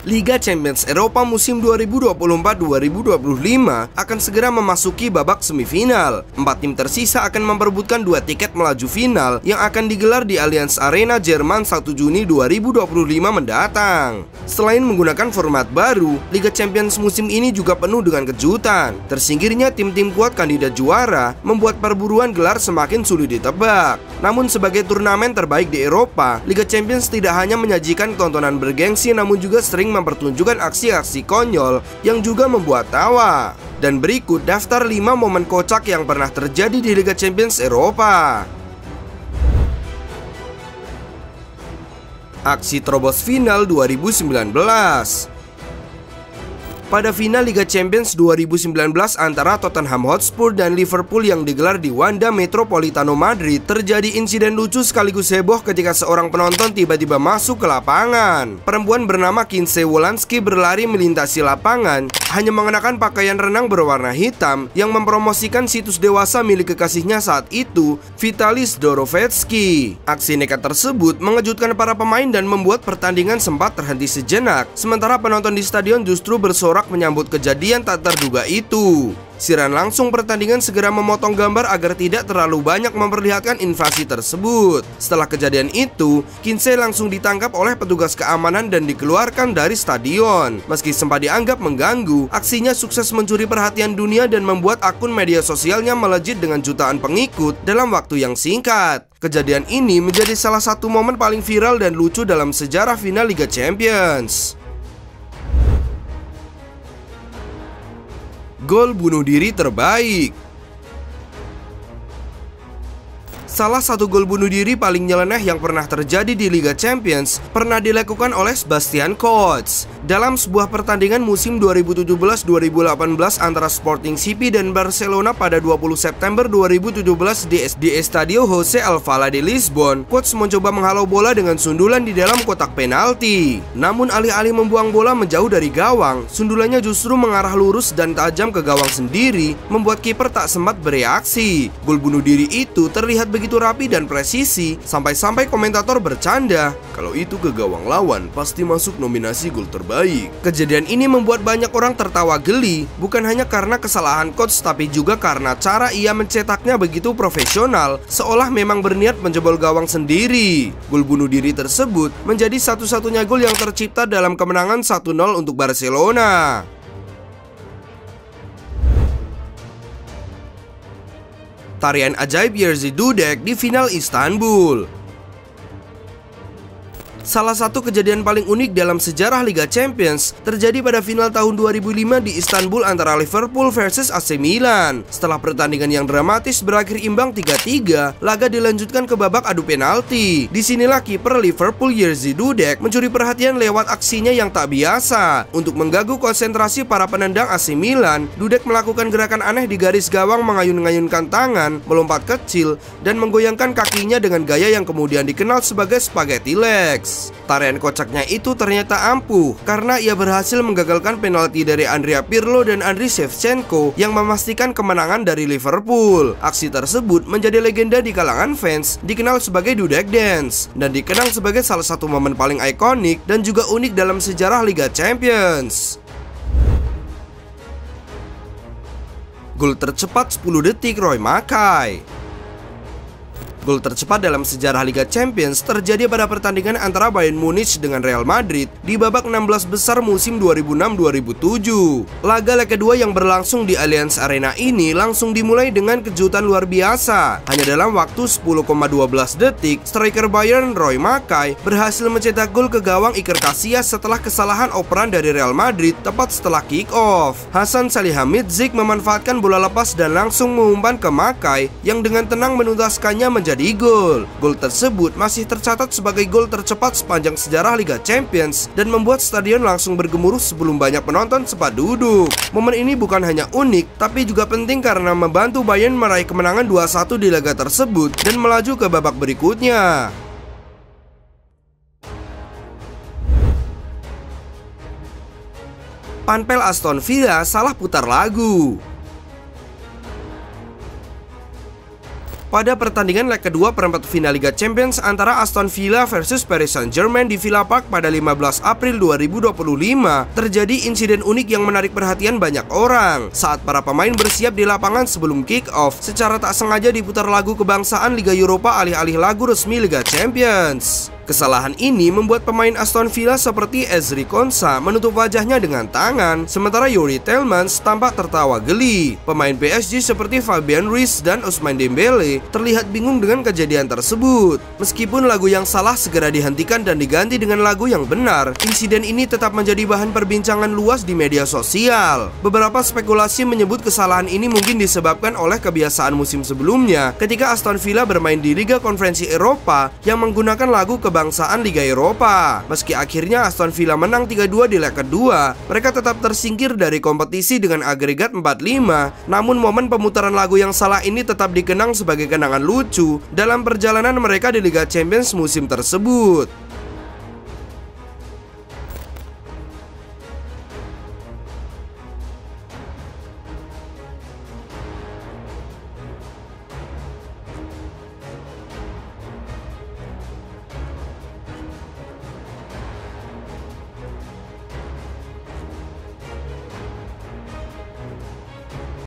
Liga Champions Eropa musim 2024-2025 akan segera memasuki babak semifinal. 4 tim tersisa akan memperebutkan 2 tiket melaju final yang akan digelar di Allianz Arena Jerman 1 Juni 2025 mendatang. Selain menggunakan format baru, Liga Champions musim ini juga penuh dengan kejutan. Tersingkirnya tim-tim kuat kandidat juara membuat perburuan gelar semakin sulit ditebak. Namun sebagai turnamen terbaik di Eropa, Liga Champions tidak hanya menyajikan tontonan bergengsi, namun juga sering mempertunjukkan aksi-aksi konyol yang juga membuat tawa. Dan berikut daftar 5 momen kocak yang pernah terjadi di Liga Champions Eropa. Aksi terobos final 2019. Pada final Liga Champions 2019 antara Tottenham Hotspur dan Liverpool yang digelar di Wanda Metropolitano Madrid, terjadi insiden lucu sekaligus heboh ketika seorang penonton tiba-tiba masuk ke lapangan. Perempuan bernama Kinsey Wolanski berlari melintasi lapangan, hanya mengenakan pakaian renang berwarna hitam yang mempromosikan situs dewasa milik kekasihnya saat itu, Vitalis Dorovetsky. Aksi nekat tersebut mengejutkan para pemain dan membuat pertandingan sempat terhenti sejenak, sementara penonton di stadion justru bersorak menyambut kejadian tak terduga itu. Siaran langsung pertandingan segera memotong gambar agar tidak terlalu banyak memperlihatkan invasi tersebut. Setelah kejadian itu, Kinsey langsung ditangkap oleh petugas keamanan dan dikeluarkan dari stadion. Meski sempat dianggap mengganggu, aksinya sukses mencuri perhatian dunia dan membuat akun media sosialnya melejit dengan jutaan pengikut dalam waktu yang singkat. Kejadian ini menjadi salah satu momen paling viral dan lucu dalam sejarah final Liga Champions. Gol bunuh diri terbaik. Salah satu gol bunuh diri paling nyeleneh yang pernah terjadi di Liga Champions pernah dilakukan oleh Sebastian Koch dalam sebuah pertandingan musim 2017-2018 antara Sporting CP dan Barcelona pada 20 September 2017 di Estadio José Alvalade di Lisbon. Koch mencoba menghalau bola dengan sundulan di dalam kotak penalti. Namun alih-alih membuang bola menjauh dari gawang, sundulannya justru mengarah lurus dan tajam ke gawang sendiri, membuat kiper tak sempat bereaksi. Gol bunuh diri itu terlihat begitu rapi dan presisi, sampai-sampai komentator bercanda, kalau itu ke gawang lawan pasti masuk nominasi gol terbaik. Kejadian ini membuat banyak orang tertawa geli, bukan hanya karena kesalahan coach, tapi juga karena cara ia mencetaknya begitu profesional, seolah memang berniat menjebol gawang sendiri. Gol bunuh diri tersebut menjadi satu-satunya gol yang tercipta dalam kemenangan 1-0 untuk Barcelona. Tarian ajaib Jerzy Dudek di final Istanbul. Salah satu kejadian paling unik dalam sejarah Liga Champions terjadi pada final tahun 2005 di Istanbul antara Liverpool versus AC Milan. Setelah pertandingan yang dramatis berakhir imbang 3-3, laga dilanjutkan ke babak adu penalti. Disinilah kiper Liverpool Jerzy Dudek mencuri perhatian lewat aksinya yang tak biasa. Untuk mengganggu konsentrasi para penendang AC Milan, Dudek melakukan gerakan aneh di garis gawang, mengayun-ngayunkan tangan, melompat kecil, dan menggoyangkan kakinya dengan gaya yang kemudian dikenal sebagai spaghetti legs. Tarian kocaknya itu ternyata ampuh karena ia berhasil menggagalkan penalti dari Andrea Pirlo dan Andriy Shevchenko yang memastikan kemenangan dari Liverpool. Aksi tersebut menjadi legenda di kalangan fans, dikenal sebagai Dudek Dance, dan dikenang sebagai salah satu momen paling ikonik dan juga unik dalam sejarah Liga Champions. Gol tercepat 10 detik Roy Mackay. Gol tercepat dalam sejarah Liga Champions terjadi pada pertandingan antara Bayern Munich dengan Real Madrid di babak 16 besar musim 2006-2007. Laga leg kedua yang berlangsung di Allianz Arena ini langsung dimulai dengan kejutan luar biasa. Hanya dalam waktu 10,12 detik, striker Bayern Roy Mackay berhasil mencetak gol ke gawang Iker Casillas setelah kesalahan operan dari Real Madrid tepat setelah kick-off. Hasan Salihamidzic memanfaatkan bola lepas dan langsung mengumpan ke Mackay yang dengan tenang menuntaskannya menjadi gol. Gol tersebut masih tercatat sebagai gol tercepat sepanjang sejarah Liga Champions dan membuat stadion langsung bergemuruh sebelum banyak penonton sempat duduk. Momen ini bukan hanya unik, tapi juga penting karena membantu Bayern meraih kemenangan 2-1 di laga tersebut dan melaju ke babak berikutnya. Panpel Aston Villa salah putar lagu. pada pertandingan leg kedua perempat final Liga Champions antara Aston Villa versus Paris Saint-Germain di Villa Park pada 15 April 2025, terjadi insiden unik yang menarik perhatian banyak orang. Saat para pemain bersiap di lapangan sebelum kick-off, secara tak sengaja diputar lagu kebangsaan Liga Eropa alih-alih lagu resmi Liga Champions. Kesalahan ini membuat pemain Aston Villa seperti Ezri Konsa menutup wajahnya dengan tangan, sementara Youri Tielemans tampak tertawa geli. Pemain PSG seperti Fabian Ruiz dan Ousmane Dembele terlihat bingung dengan kejadian tersebut. Meskipun lagu yang salah segera dihentikan dan diganti dengan lagu yang benar, insiden ini tetap menjadi bahan perbincangan luas di media sosial. Beberapa spekulasi menyebut kesalahan ini mungkin disebabkan oleh kebiasaan musim sebelumnya ketika Aston Villa bermain di Liga Konferensi Eropa yang menggunakan lagu kebangsaan Liga Eropa. Meski akhirnya Aston Villa menang 3-2 di leg kedua, mereka tetap tersingkir dari kompetisi dengan agregat 4-5. Namun momen pemutaran lagu yang salah ini tetap dikenang sebagai kenangan lucu dalam perjalanan mereka di Liga Champions musim tersebut.